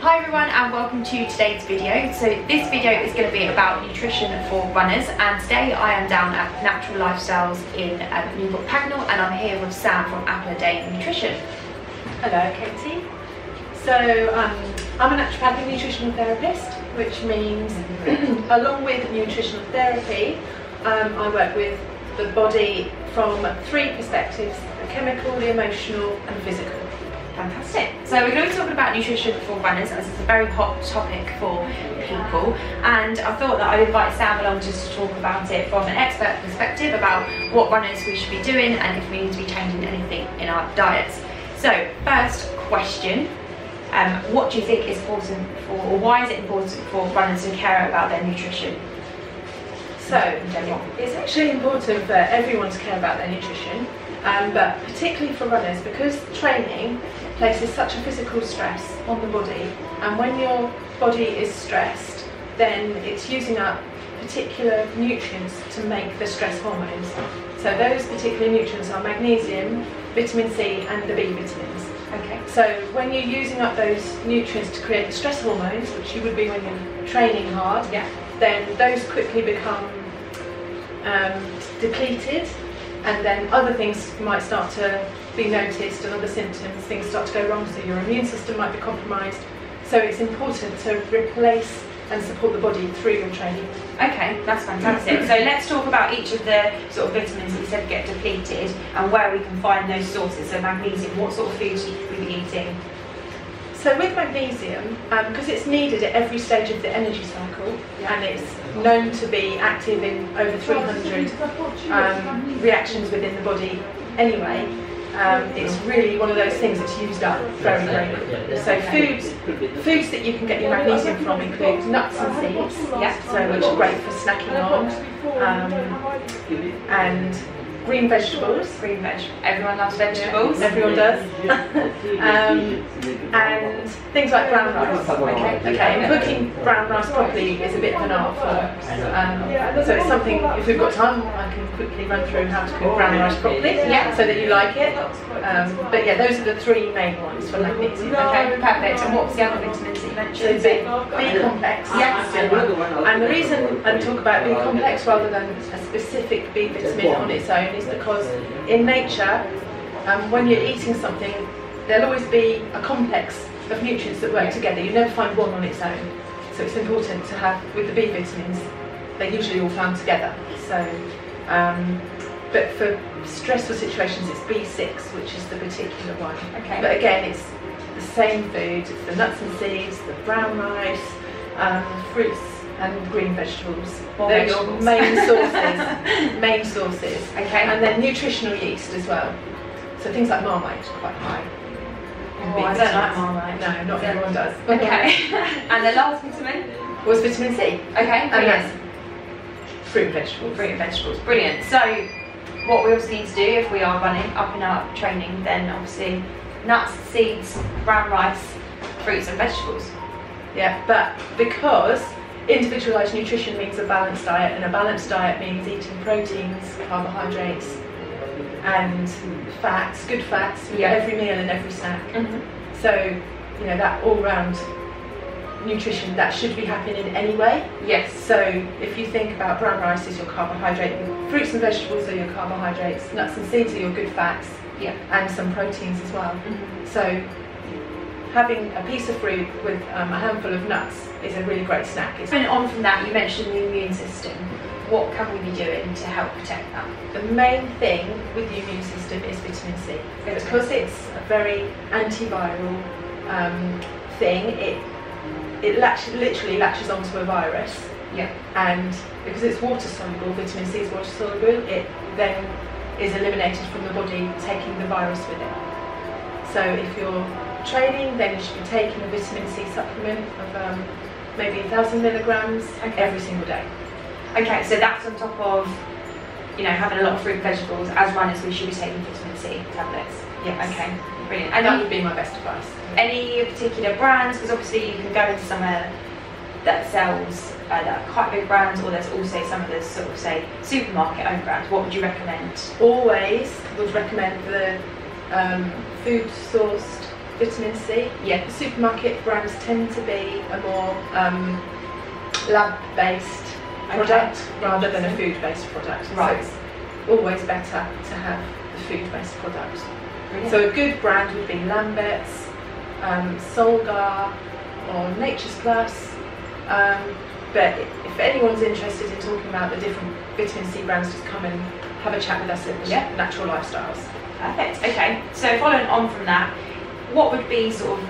Hi everyone and welcome to today's video. So this video is going to be about nutrition for runners, and today I am down at Natural Lifestyles in Newport Pagnell, and I'm here with Sam from Apple a Day Nutrition. Hello Katie. So I'm a naturopathic nutritional therapist, which means along with nutritional therapy I work with the body from three perspectives: the chemical, the emotional and physical. Fantastic. So we're going to be talking about nutrition for runners, as it's a very hot topic for people, and I thought that I'd invite Sam along just to talk about it from an expert perspective about what runners we should be doing and if we need to be changing anything in our diets. So first question, what do you think is important for, or why is it important for runners to care about their nutrition? So it's actually important for everyone to care about their nutrition, but particularly for runners, because training places such a physical stress on the body, and when your body is stressed then it's using up particular nutrients to make the stress hormones. So those particular nutrients are magnesium, vitamin C and the B vitamins. Okay. So when you're using up those nutrients to create the stress hormones, which you would be when you're training hard, then those quickly become depleted, and then other things might start to be noticed and other symptoms, things start to go wrong, so your immune system might be compromised. So it's important to replace and support the body through your training. Okay, that's fantastic. So let's talk about each of the sort of vitamins that you said get depleted and where we can find those sources. So magnesium, what sort of foods should we be eating? So with magnesium, because it's needed at every stage of the energy cycle, and it's known to be active in over 300 reactions within the body anyway, it's really one of those things that's used up very, very quickly. So foods that you can get your magnesium from include nuts and seeds, so which are great for snacking on, and green vegetables. Everyone loves vegetables. Everyone does. And things like brown rice. Okay. And cooking brown rice properly is a bit of an art form. So it's something, if we've got time, I can quickly run through how to cook brown rice properly, so that you like it. But yeah, those are the three main ones for magnesium. Okay, perfect. And what was the other vitamins that you mentioned? So B complex. Yes. And the reason I talk about B complex rather than a specific B vitamin on its own is because in nature, when you're eating something, there'll always be a complex of nutrients that work together. You never find one on its own. So it's important to have, with the B vitamins, they're usually all found together. So, but for stressful situations, it's B6, which is the particular one. Okay. But again, it's the same foods. It's the nuts and seeds, the brown rice, fruits and green vegetables. They're your main sources. Okay. And then nutritional yeast as well. So things like Marmite are quite high. Oh, I don't like Marmite. No, not everyone does. Okay. And the last vitamin was vitamin C. Okay. And that's fruit and vegetables. Fruit and vegetables. Brilliant. So what we obviously need to do if we are running up in our training, then obviously nuts, seeds, brown rice, fruits and vegetables. Yeah, but because individualised nutrition means a balanced diet, and a balanced diet means eating proteins, carbohydrates and fats, good fats, with every meal and every snack. So, you know, that all-round nutrition, that should be happening anyway. Yes. So if you think about brown rice as your carbohydrate, fruits and vegetables are your carbohydrates, nuts and seeds are your good fats, and some proteins as well. So having a piece of fruit with a handful of nuts is a really great snack. And on from that, you mentioned the immune system. What can we be doing to help protect that? The main thing with the immune system is vitamin C. Because it's a very antiviral thing, it literally latches onto a virus. And because it's water soluble, vitamin C is water soluble, it then is eliminated from the body, taking the virus with it. So if you're training, then you should be taking a vitamin C supplement of maybe 1,000 milligrams every single day. Okay, so that's on top of, you know, having a lot of fruit and vegetables. As runners, we should be taking vitamin C tablets. Yes. Okay, brilliant. And that would be my best advice. Any particular brands? Because obviously you can go into somewhere that sells that are quite big brands, or there's also some of the sort of, say, supermarket owned brands. What would you recommend? Always would recommend the food sourced vitamin C. Yeah. Supermarket brands tend to be a more lab-based product rather than a food-based product. Right. So it's always better to have the food-based product. Brilliant. So a good brand would be Lambert's, Solgar, or Nature's Plus. But if anyone's interested in talking about the different vitamin C brands, just come and have a chat with us at Natural Lifestyles. Perfect. Okay. So following on from that, what would be sort of,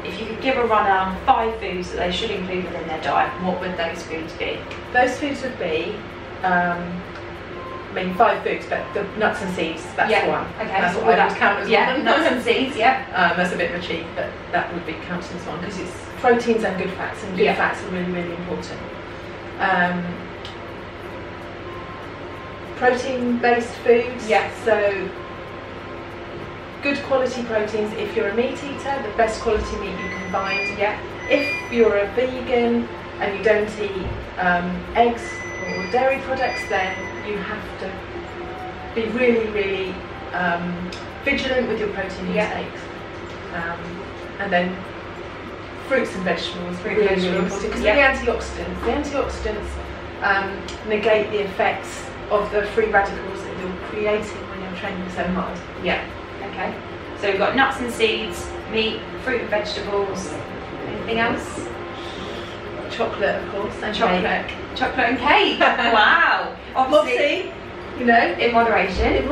if you could give a runner 5 foods that they should include within their diet, what would those foods be? Those foods would be, 5 foods, but the nuts and seeds, that's one. Okay. That's so what I would count as one. nuts and seeds, That's a bit of a cheat, but that would be counted as one because it's proteins and good fats, and good fats are really, really important. Protein-based foods. So good quality proteins. If you're a meat eater, the best quality meat you can find. If you're a vegan and you don't eat eggs or dairy products, then you have to be really, really vigilant with your protein intake. And then fruits and vegetables, really important because the antioxidants negate the effects of the free radicals that you're creating when you're training so hard. Okay. So we've got nuts and seeds, meat, fruit and vegetables. Anything else? Chocolate, of course, and chocolate. Chocolate and cake. Wow. Obviously, you know, in moderation.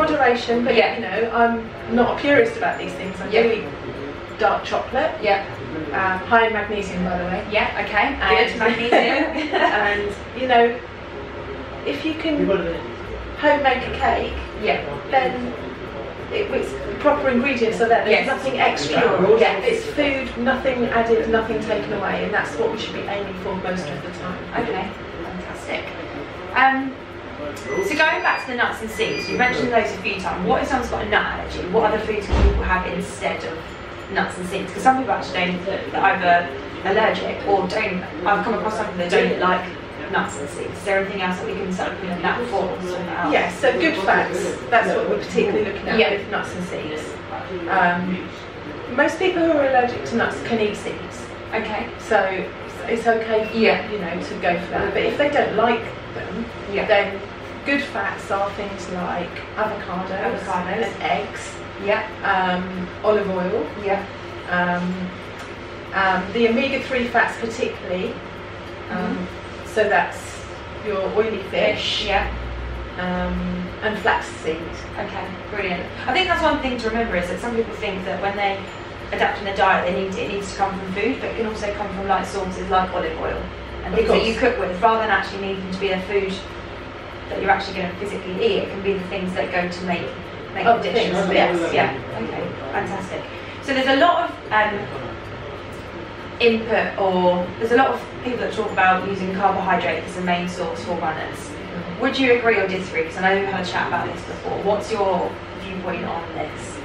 But you know, I'm not a purist about these things. I really dark chocolate. High in magnesium, by the way. Okay. Good magnesium. And you know, if you can home make a cake, then it's proper ingredients are there. There's nothing extra. It's food, nothing added, nothing taken away, and that's what we should be aiming for most of the time. Okay, fantastic. So going back to the nuts and seeds, you mentioned those a few times. What if someone's got a nut allergy? What other foods can people have instead of nuts and seeds? Because some people actually don't, either allergic or don't. I've come across something that don't like nuts and seeds. Is there anything else that we can start looking at that for? So good fats, that's what we're particularly looking at with nuts and seeds. Most people who are allergic to nuts can eat seeds. Okay. So it's okay for you know, to go for that. But if they don't like them, then good fats are things like avocados and eggs, olive oil, the omega-3 fats particularly, so that's your oily fish, and flaxseed. Okay, brilliant. I think that's one thing to remember is that some people think that when they adapt in their diet, it needs to come from food, but it can also come from light sources like olive oil and things that you cook with, rather than actually needing to be a food that you're actually going to physically eat. It can be the things that go to make the dishes. Okay, fantastic. So there's a lot of input, or there's a lot of people that talk about using carbohydrate as a main source for runners. Would you agree or disagree? Because I know we've had a chat about this before. What's your viewpoint on this?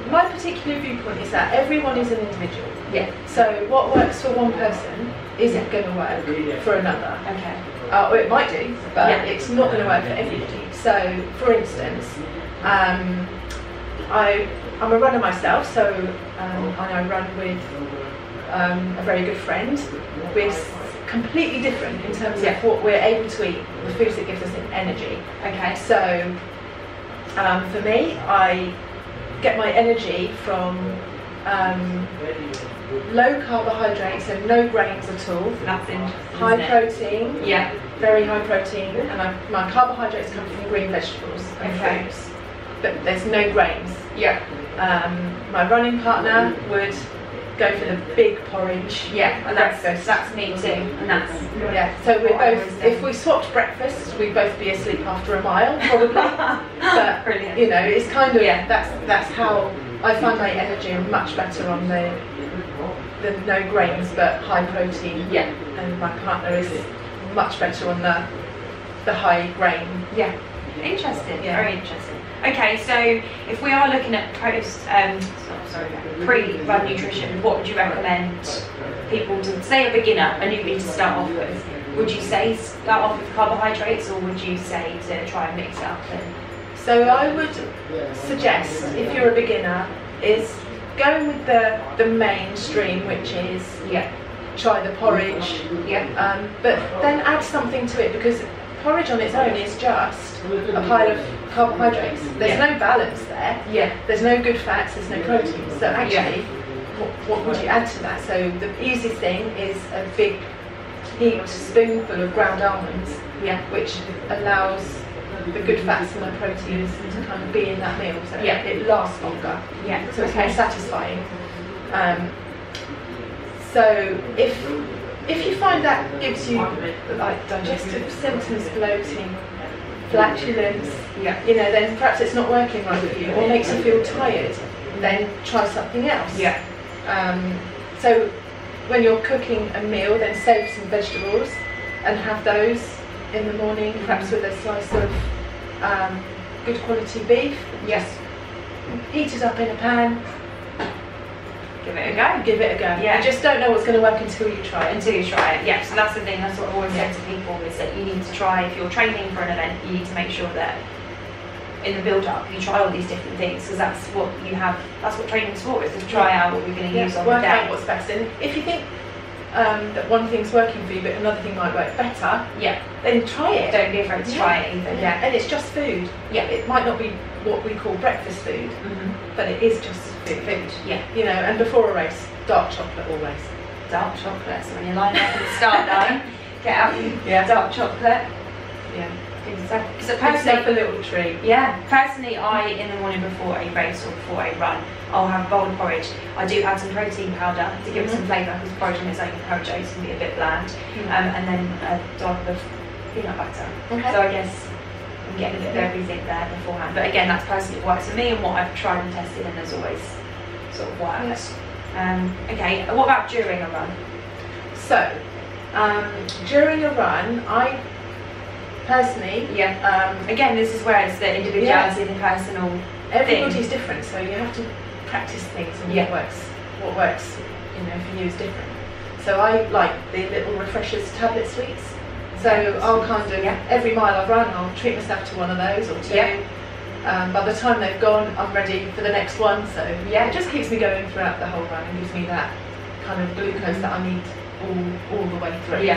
My particular viewpoint is that everyone is an individual. So what works for one person isn't going to work for another. Okay. Or it might do, but it's not going to work for everybody. So, for instance, I'm a runner myself, so and I run with a very good friend. We're completely different in terms of what we're able to eat, the foods that gives us energy. Okay. So, for me, I get my energy from low carbohydrates, so no grains at all. Nothing. High protein. Very high protein, and my carbohydrates come from green vegetables and fruits, but there's no grains. My running partner would go for the big porridge. And that's me too. And that's So we're both. If we swapped breakfast, we'd both be asleep after a mile, probably. But brilliant. You know, it's kind of that's how I find my energy much better on the no grains but high protein. And my partner is much better on the high grain. Interesting. Very interesting. Okay, so if we are looking at pre-run nutrition, what would you recommend people to, say a beginner, a newbie, to start off with? Would you say start off with carbohydrates, or would you say to try and mix it up? So I would suggest, if you're a beginner, is going with the mainstream, which is try the porridge, but then add something to it, because porridge on its own is just a pile of carbohydrates. There's no balance there. There's no good fats, there's no protein. So actually, what would you add to that? So the easiest thing is a big heaped spoonful of ground almonds, which allows the good fats and the proteins to kind of be in that meal, so it lasts longer. So it's more satisfying. So if you find that gives you like digestive symptoms, bloating, flatulence, then perhaps it's not working right for you, or makes you feel tired, then try something else. So when you're cooking a meal, then save some vegetables and have those in the morning, perhaps with a slice of good quality beef. Heat it up in a pan. Give it a go. Give it a go. You just don't know what's going to work until you try it. So that's the thing, that's what I always say to people, is that you need to try, if you're training for an event, you need to make sure that in the build-up you try all these different things, because that's what you have, that's what training's for, is to try out what you're going to use on the day. Work out what's best, and if you think that one thing's working for you but another thing might work better, then try it. Don't be afraid to try it either. And it's just food. It might not be what we call breakfast food, but it is just food. You know, and before a race, dark chocolate always. Dark chocolate, so when you're lining up at the start line, get out dark chocolate. Because personally, a little treat. Personally, I, in the morning before a race or before a run, I'll have a bowl of porridge. I do add some protein powder to give it some flavour, because porridge on its own porridge oats can be a bit bland, and then a dollop of peanut butter. So I guess I'm getting a bit of everything there beforehand. But again, that's personally what works for me and what I've tried and tested, and there's always sort of works. Okay, what about during a run? So during a run, I personally, again, this is where it's the individuality and the personal everybody's different, so you have to practice things, and what works you know, for you is different. So I like the little refreshers tablet sweets, so I'll kind of every mile I've run, I'll treat myself to one of those or two. By the time they've gone, I'm ready for the next one, so it just keeps me going throughout the whole run and gives me that kind of glucose that I need all the way through.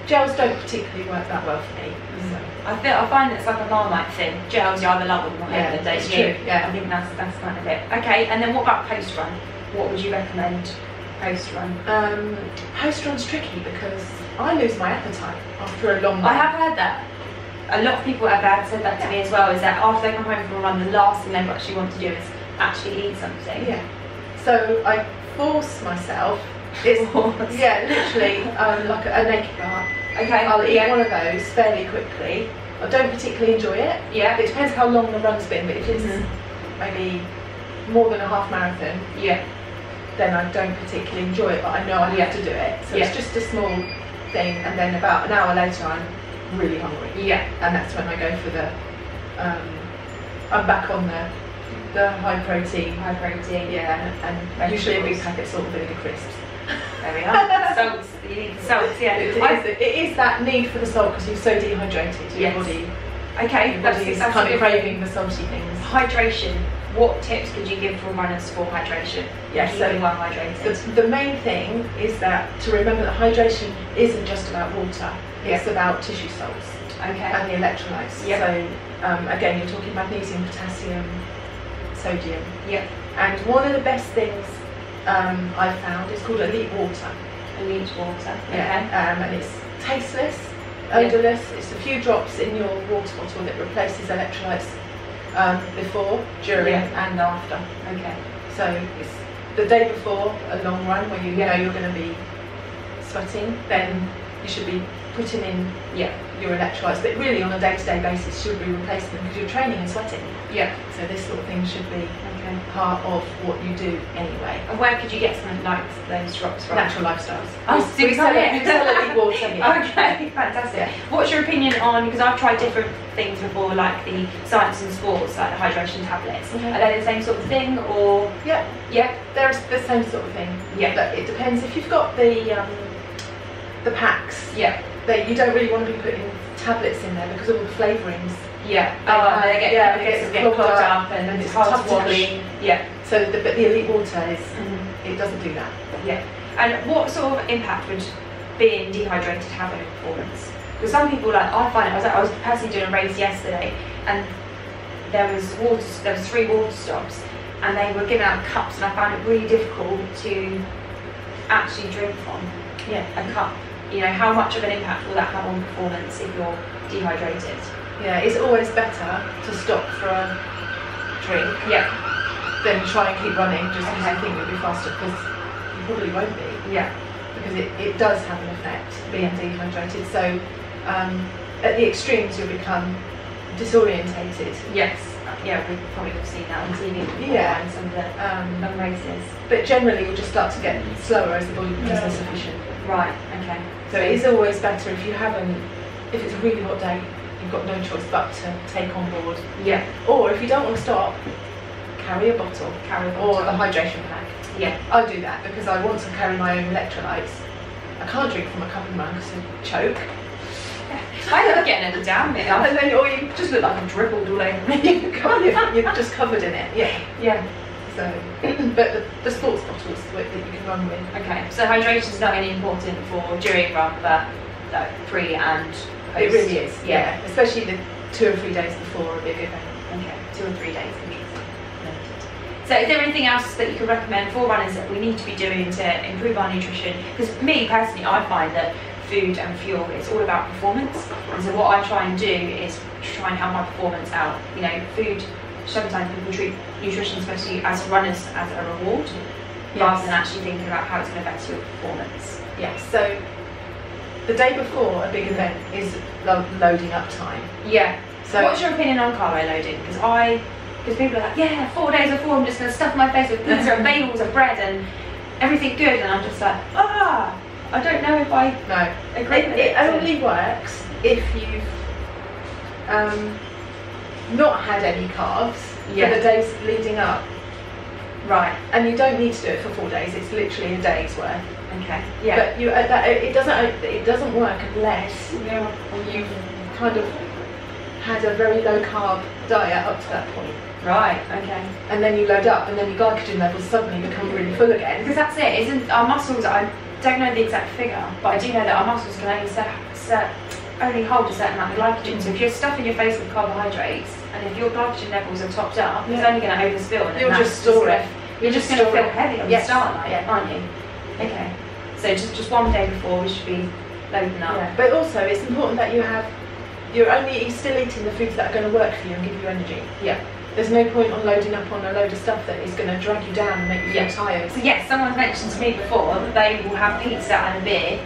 Gels don't particularly work that well for me. So. I find it's like a Marmite thing. Gels, you either love them or hate them, don't you? I think that's kind of it. Okay, and then what about post-run? What would you recommend post-run? Post-run's tricky because I lose my appetite after a long run. I have heard that. A lot of people have said that to me as well, is that after they come home from a run, the last thing they actually want to do is actually eat something. So I force myself. Literally like a naked bar. I'll eat one of those fairly quickly. I don't particularly enjoy it. It depends how long the run's been, but if it's maybe more than a half marathon, then I don't particularly enjoy it, but I know I have to do it. So it's just a small thing, and then about an hour later I'm really hungry. And that's when I go for the I'm back on the high protein. And usually a big packet of salt and vinegar crisps. There we are. Salts. You need the salts. It is that need for the salt because you're so dehydrated. Your body. Your body is kind of craving the salty things. Hydration. What tips could you give for runners for hydration? So well hydrated. The main thing is that to remember that hydration isn't just about water. It's about tissue salts. And the electrolytes. So again, you're talking magnesium, potassium, sodium. And one of the best things I've found is called elite water. Elite water. And it's tasteless, odourless. It's a few drops in your water bottle that replaces electrolytes before, during, and after. So it's the day before a long run where you know you're going to be sweating, then you should be putting in your electrolytes, but really on a day-to-day basis should be replacing them because you're training and sweating. So this sort of thing should be part of what you do anyway. And where could you get something like those drops from? Natural Lifestyles. We sell elite water. Okay, fantastic. What's your opinion on, because I've tried different things before, like the Science and Sports, like the hydration tablets. Are they the same sort of thing, or? They're the same sort of thing. But it depends. If you've got the packs, you don't really want to be putting tablets in there because of all the flavourings. They get clogged up and it's hard to wash. So, but the elite water is, it doesn't do that. Yeah. And what sort of impact would being dehydrated have on your performance? Because some people, like, I find it, I was personally doing a race yesterday, and there was 3 water stops, and they were giving out cups, and I found it really difficult to actually drink from a cup. You know, how much of an impact will that have on performance if you're dehydrated? Yeah, it's always better to stop for a drink than try and keep running just because you think you'll be faster, because you probably won't be. Yeah. Because it does have an effect, being dehydrated. So at the extremes you'll become disorientated. Yes. Yeah, we probably have seen that on TV before in some of the races. But generally you'll just start to get slower as the body becomes insufficient. Right, okay. So it is always better if it's a really hot day, you've got no choice but to take on board. Yeah. Or if you don't want to stop, carry a bottle. Or the hydration pack. Yeah. I do that because I want to carry my own electrolytes. I can't drink from a cup and run because I choke. I love getting it down there. And then, or you just look like I'm dribbled all over me. You're just covered in it. Yeah. Yeah. So, but the sports bottles that you can run with. Okay. So hydration is not only important for during run, but like pre and post. It really is. Yeah. Especially the 2 or 3 days before a big event. Okay. 2 or 3 days. So is there anything else that you could recommend for runners that we need to be doing to improve our nutrition? Because me personally, I find that food and fuel, it's all about performance. And so what I try and do is try and help my performance out. You know, food, sometimes people treat nutrition, especially as runners, as a reward, rather than actually thinking about how it's going to affect your performance. Yes, so the day before a big event is loading up time. Yeah. So what's your opinion on carbo loading? Because people are like, yeah, 4 days before I'm just going to stuff my face with pizza and bagels and bread and everything good, and I'm just like, I don't know if I agree with it. It only works if you've not had any carbs for the days leading up. Right. And you don't need to do it for 4 days, it's literally a day's worth. Okay. Yeah. But it doesn't work unless you've kind of had a very low carb diet up to that point. Right, okay. And then you load up and then your glycogen levels suddenly become really full again. Because that's it, isn't our muscles, I don't know the exact figure, but I do know that our muscles can only hold a certain amount of glycogen. So if you're stuffing your face with carbohydrates, and if your glycogen levels are topped up, it's only going to overspill. And you'll just store it. You're just going to feel heavy on the start line, aren't you? Okay. So just 1 day before we should be loading up. Yeah. But also it's important that you're still eating the foods that are going to work for you and give you energy. Yeah. There's no point on loading up on a load of stuff that is going to drag you down and make you feel tired. So yes, someone's mentioned to me before that they will have pizza and a beer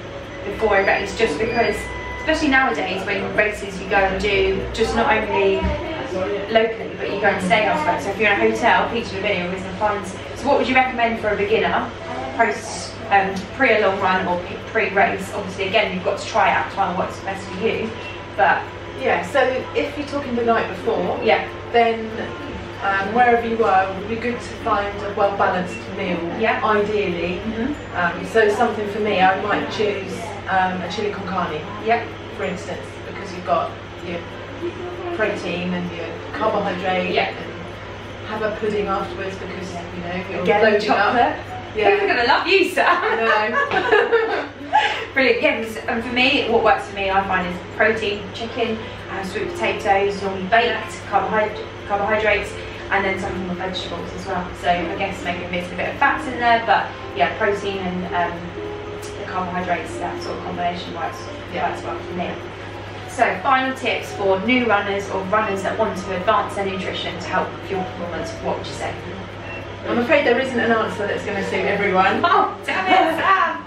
before a race, just because, especially nowadays when races you go and do just not only locally, but you go and stay elsewhere. So if you're in a hotel, pizza and a beer, you're always going to find. So what would you recommend for a beginner, post, pre a long run or pre-race? Obviously, again, you've got to try out, try what works best for you. But yeah, so if you're talking the night before, then wherever you are, it would be good to find a well-balanced meal, ideally. So something for me, I might choose a chili con carne, for instance, because you've got your protein and your carbohydrate, and have a pudding afterwards because you're loading up. People are going to love you, sir. I know. Brilliant. Yeah, because for me, what works for me, I find, is protein, chicken, sweet potatoes, normally baked, carbohydrates, and then some more vegetables as well. So I guess maybe mix a bit of fats in there, but yeah, protein and the carbohydrates, that sort of combination works well for me. So final tips for new runners or runners that want to advance their nutrition to help fuel performance, what would you say? I'm afraid there isn't an answer that's going to suit everyone. Oh, damn it, Sam!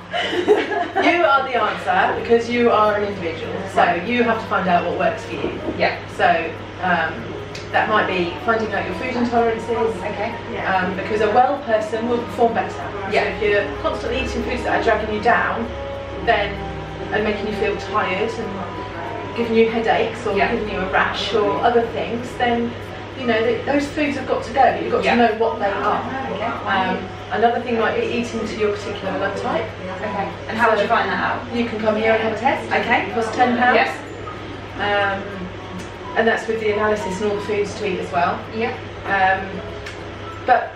You are the answer because you are an individual, so you have to find out what works for you. Yeah. So that might be finding out your food intolerances. Okay. Because a well person will perform better. Yeah. So if you're constantly eating foods that are dragging you down, then and making you feel tired and giving you headaches or giving you a rash or other things, then those foods have got to go, but you've got to know what they are. Okay. Another thing might be eating to your particular blood type. Okay. And how would you find that out? You can come here and have a test. Okay. It costs £10. Yes. And that's with the analysis and all the foods to eat as well. Yeah. But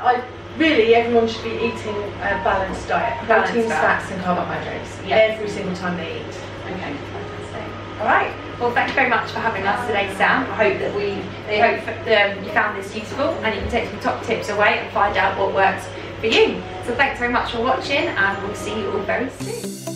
really everyone should be eating a balanced diet, protein, fats and carbohydrates every single time they eat. Okay, fantastic. All right. Well, thank you very much for having us today, Sam. I hope that you found this useful and you can take some top tips away and find out what works for you. So thanks very much for watching, and we'll see you all very soon.